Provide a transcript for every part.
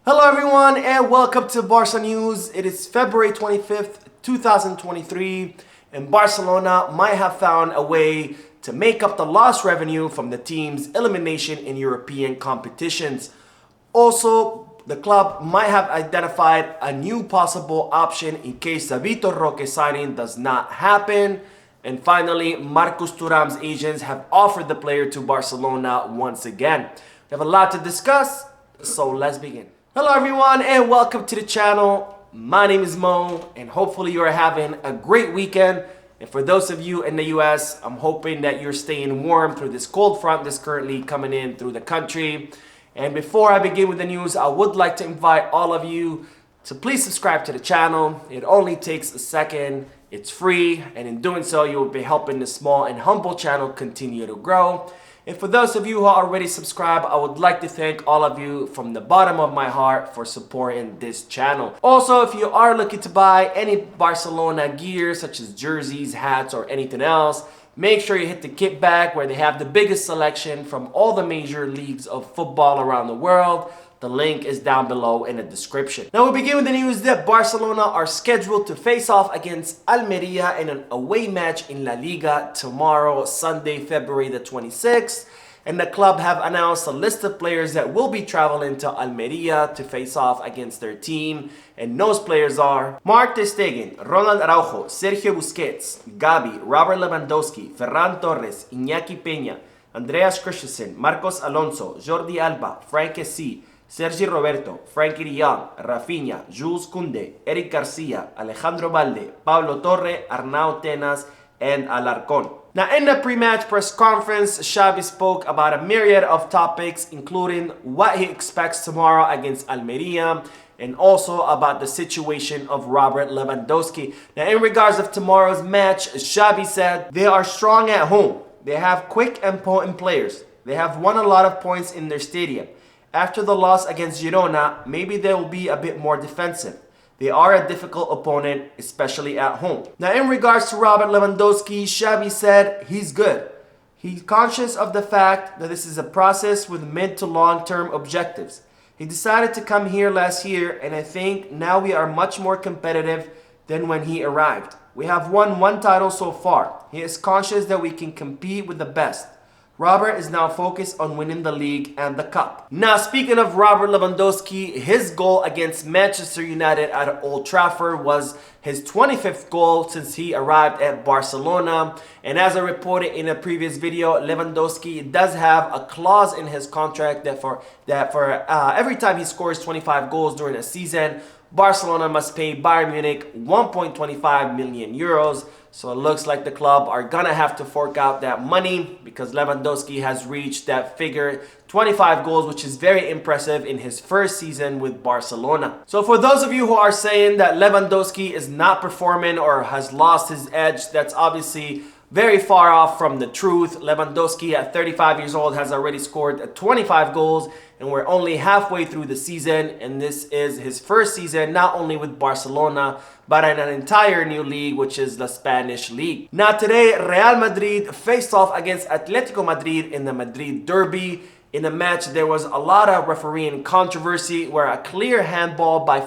Hello everyone and welcome to Barca News. It is February 25th, 2023 and Barcelona might have found a way to make up the lost revenue from the team's elimination in European competitions. Also, the club might have identified a new possible option in case the Vitor Roque signing does not happen. And finally, Marcus Thuram's agents have offered the player to Barcelona once again. We have a lot to discuss, so let's begin. Hello everyone and welcome to the channel. My name is Mo and hopefully you are having a great weekend. And for those of you in the US, I'm hoping that you're staying warm through this cold front that's currently coming in through the country. And before I begin with the news, I would like to invite all of you to please subscribe to the channel. It only takes a second. It's free, and in doing so, you will be helping the small and humble channel continue to grow. And for those of you who are already subscribed, I would like to thank all of you from the bottom of my heart for supporting this channel. Also, if you are looking to buy any Barcelona gear, such as jerseys, hats, or anything else, make sure you hit the kit bag where they have the biggest selection from all the major leagues of football around the world. The link is down below in the description. Now we begin with the news that Barcelona are scheduled to face off against Almeria in an away match in La Liga tomorrow, Sunday, February the 26th. And the club have announced a list of players that will be traveling to Almeria to face off against their team. And those players are Marc Ter Stegen, Ronald Araujo, Sergio Busquets, Gavi, Robert Lewandowski, Ferran Torres, Iñaki Peña, Andreas Christensen, Marcos Alonso, Jordi Alba, Frank Kessie, Sergi Roberto, Frankie de Jong, Rafinha, Jules Koundé, Eric Garcia, Alejandro Balde, Pablo Torre, Arnau Tenas, and Alarcón. Now in the pre-match press conference, Xavi spoke about a myriad of topics, including what he expects tomorrow against Almeria, and also about the situation of Robert Lewandowski. Now in regards of tomorrow's match, Xavi said they are strong at home. They have quick and potent players. They have won a lot of points in their stadium. After the loss against Girona, maybe they will be a bit more defensive. They are a difficult opponent, especially at home. Now, in regards to Robert Lewandowski, Xavi said he's good. He's conscious of the fact that this is a process with mid to long-term objectives. He decided to come here last year, and I think now we are much more competitive than when he arrived. We have won one title so far. He is conscious that we can compete with the best. Robert is now focused on winning the league and the cup. Now, speaking of Robert Lewandowski, his goal against Manchester United at Old Trafford was his 25th goal since he arrived at Barcelona. And as I reported in a previous video, Lewandowski does have a clause in his contract that for every time he scores 25 goals during a season, Barcelona must pay Bayern Munich 1.25 million euros. So it looks like the club are gonna have to fork out that money because Lewandowski has reached that figure, 25 goals, which is very impressive in his first season with Barcelona. So for those of you who are saying that Lewandowski is not performing or has lost his edge, that's obviously very far off from the truth. Lewandowski at 35 years old has already scored 25 goals and we're only halfway through the season, and this is his first season not only with Barcelona but in an entire new league, which is the Spanish league. Now today, Real Madrid faced off against Atletico Madrid in the Madrid derby. In the match, there was a lot of refereeing controversy where a clear handball by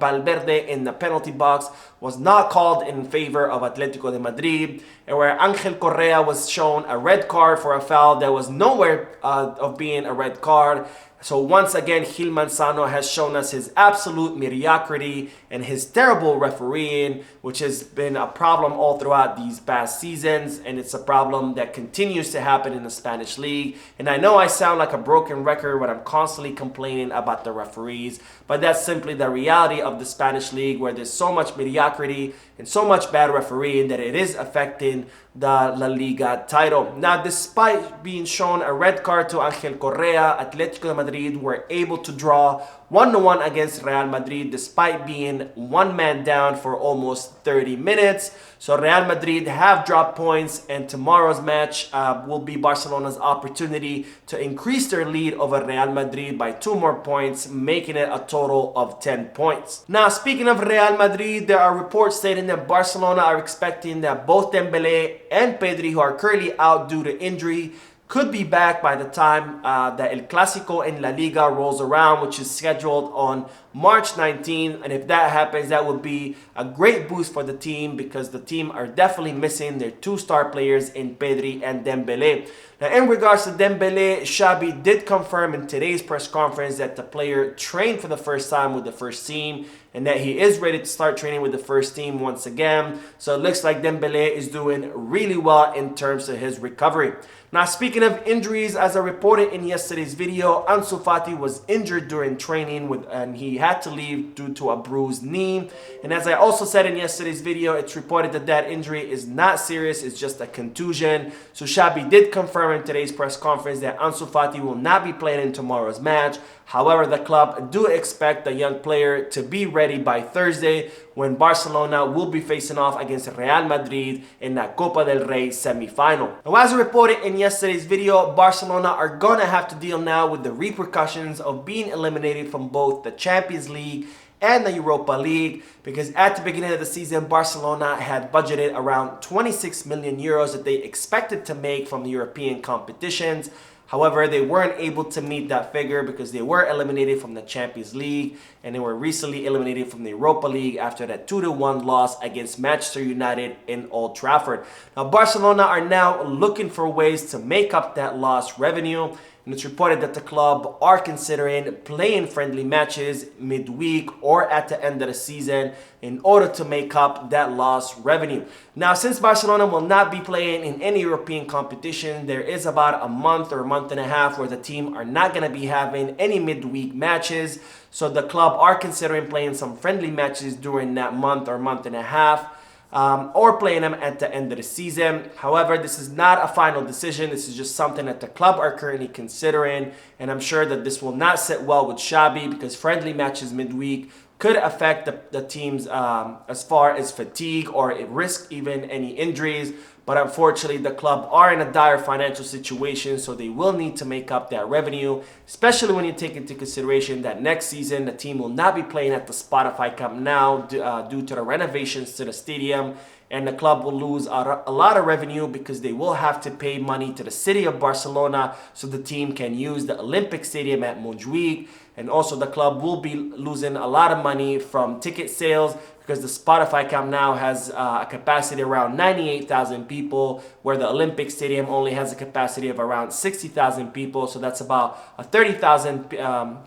Valverde in the penalty box was not called in favor of Atletico de Madrid, and where Angel Correa was shown a red card for a foul that was nowhere of being a red card. So once again, Gil Manzano has shown us his absolute mediocrity and his terrible refereeing, which has been a problem all throughout these past seasons, and it's a problem that continues to happen in the Spanish league. And I know I sound like a broken record when I'm constantly complaining about the referees, but that's simply the reality of the Spanish league, where there's so much mediocrity and so much bad refereeing that it is affecting the La Liga title. Now, despite being shown a red card to Angel Correa, Atletico de Madrid were able to draw 1-1 against Real Madrid despite being one man down for almost 30 minutes. So Real Madrid have dropped points, and tomorrow's match will be Barcelona's opportunity to increase their lead over Real Madrid by 2 more points, making it a total of 10 points. Now, speaking of Real Madrid, there are reports stating that Barcelona are expecting that both Dembélé and Pedri, who are currently out due to injury, could be back by the time that El Clásico in La Liga rolls around, which is scheduled on March 19th. And if that happens, that would be a great boost for the team, because the team are definitely missing their two star players in Pedri and Dembélé. Now, in regards to Dembélé, Xabi did confirm in today's press conference that the player trained for the first time with the first team and that he is ready to start training with the first team once again. So it looks like Dembélé is doing really well in terms of his recovery. Now, speaking of injuries, as I reported in yesterday's video, Ansu Fati was injured during training and he had to leave due to a bruised knee. And as I also said in yesterday's video, it's reported that that injury is not serious, it's just a contusion. So Xabi did confirm in today's press conference that Ansu Fati will not be playing in tomorrow's match. However, the club do expect the young player to be ready by Thursday, when Barcelona will be facing off against Real Madrid in the Copa del Rey semi-final. Now, as reported in yesterday's video, Barcelona are gonna have to deal now with the repercussions of being eliminated from both the Champions League and the Europa League, because at the beginning of the season, Barcelona had budgeted around 26 million euros that they expected to make from the European competitions. However, they weren't able to meet that figure because they were eliminated from the Champions League, and they were recently eliminated from the Europa League after that 2-1 loss against Manchester United in Old Trafford. Now, Barcelona are now looking for ways to make up that lost revenue. And it's reported that the club are considering playing friendly matches midweek or at the end of the season in order to make up that lost revenue. Now, since Barcelona will not be playing in any European competition, there is about a month or a month and a half where the team are not going to be having any midweek matches. So the club are considering playing some friendly matches during that month or month and a half. Or playing them at the end of the season. However, this is not a final decision. This is just something that the club are currently considering, and I'm sure that this will not sit well with Xabi, because friendly matches midweek could affect the teams as far as fatigue or risk even any injuries. But unfortunately, the club are in a dire financial situation, so they will need to make up that revenue, especially when you take into consideration that next season the team will not be playing at the Spotify Camp Nou due to the renovations to the stadium, and the club will lose a lot of revenue because they will have to pay money to the city of Barcelona so the team can use the Olympic Stadium at Montjuic. And also the club will be losing a lot of money from ticket sales, because the Spotify Camp Nou has a capacity around 98,000 people, where the Olympic Stadium only has a capacity of around 60,000 people. So that's about a 30,000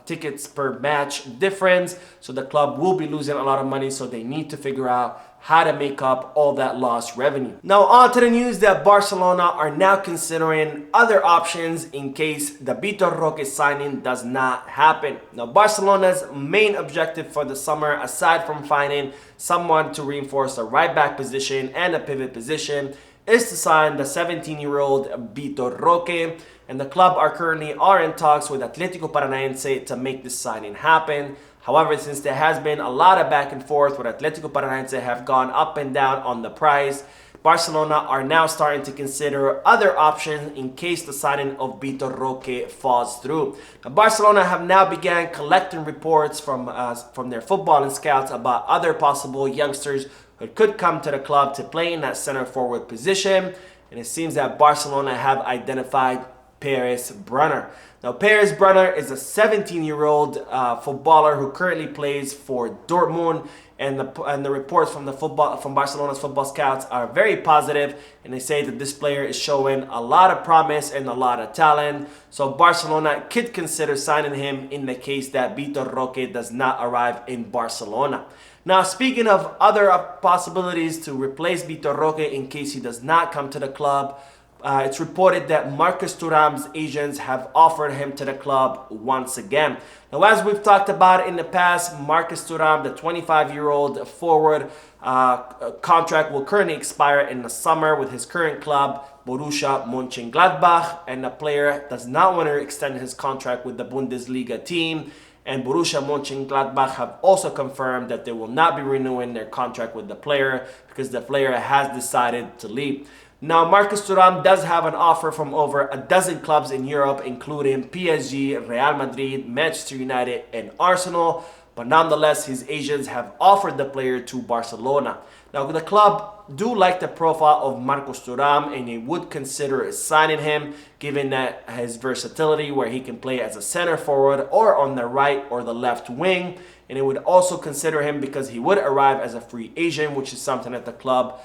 tickets per match difference. So the club will be losing a lot of money, so they need to figure out how to make up all that lost revenue. Now, on to the news that Barcelona are now considering other options in case the Vitor Roque signing does not happen. Now, Barcelona's main objective for the summer, aside from finding someone to reinforce the right back position and the pivot position, is to sign the 17-year-old Vitor Roque, and the club are currently in talks with Atletico Paranaense to make this signing happen. However, since there has been a lot of back and forth where Atletico Paranaense have gone up and down on the price, Barcelona are now starting to consider other options in case the signing of Vitor Roque falls through. Now, Barcelona have now began collecting reports from their footballing scouts about other possible youngsters who could come to the club to play in that center forward position, and it seems that Barcelona have identified Paris Brunner. Now, Paris Brunner is a 17-year-old footballer who currently plays for Dortmund, and the reports from Barcelona's football scouts are very positive, and they say that this player is showing a lot of promise and a lot of talent. So Barcelona could consider signing him in the case that Vitor Roque does not arrive in Barcelona. Now, speaking of other possibilities to replace Vitor Roque in case he does not come to the club, it's reported that Marcus Thuram's agents have offered him to the club once again. Now, as we've talked about in the past, Marcus Thuram, the 25-year-old forward, contract will currently expire in the summer with his current club, Borussia Mönchengladbach, and the player does not want to extend his contract with the Bundesliga team. And Borussia Mönchengladbach have also confirmed that they will not be renewing their contract with the player because the player has decided to leave. Now, Marcus Thuram does have an offer from over a dozen clubs in Europe, including PSG, Real Madrid, Manchester United, and Arsenal. But nonetheless, his agents have offered the player to Barcelona. Now, the club do like the profile of Marcus Thuram, and they would consider signing him, given that his versatility, where he can play as a center forward or on the right or the left wing. And it would also consider him because he would arrive as a free agent, which is something that the club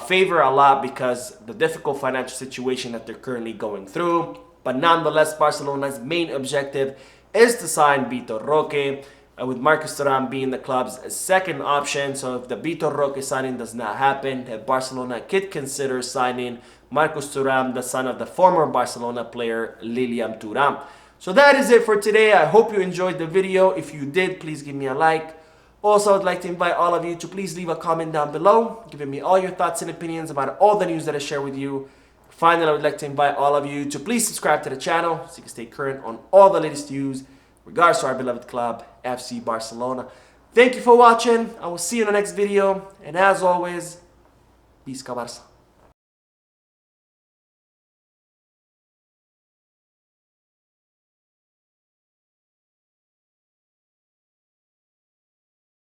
favor a lot because the difficult financial situation that they're currently going through. But nonetheless, Barcelona's main objective is to sign Vitor Roque, with Marcus Thuram being the club's second option. So if the Vitor Roque signing does not happen, Barcelona could consider signing Marcus Thuram, the son of the former Barcelona player Lilian Thuram. So that is it for today. I hope you enjoyed the video. If you did, please give me a like. Also, I'd like to invite all of you to please leave a comment down below, giving me all your thoughts and opinions about all the news that I share with you. Finally, I would like to invite all of you to please subscribe to the channel so you can stay current on all the latest news regards to our beloved club, FC Barcelona. Thank you for watching. I will see you in the next video. And as always, Visca Barça.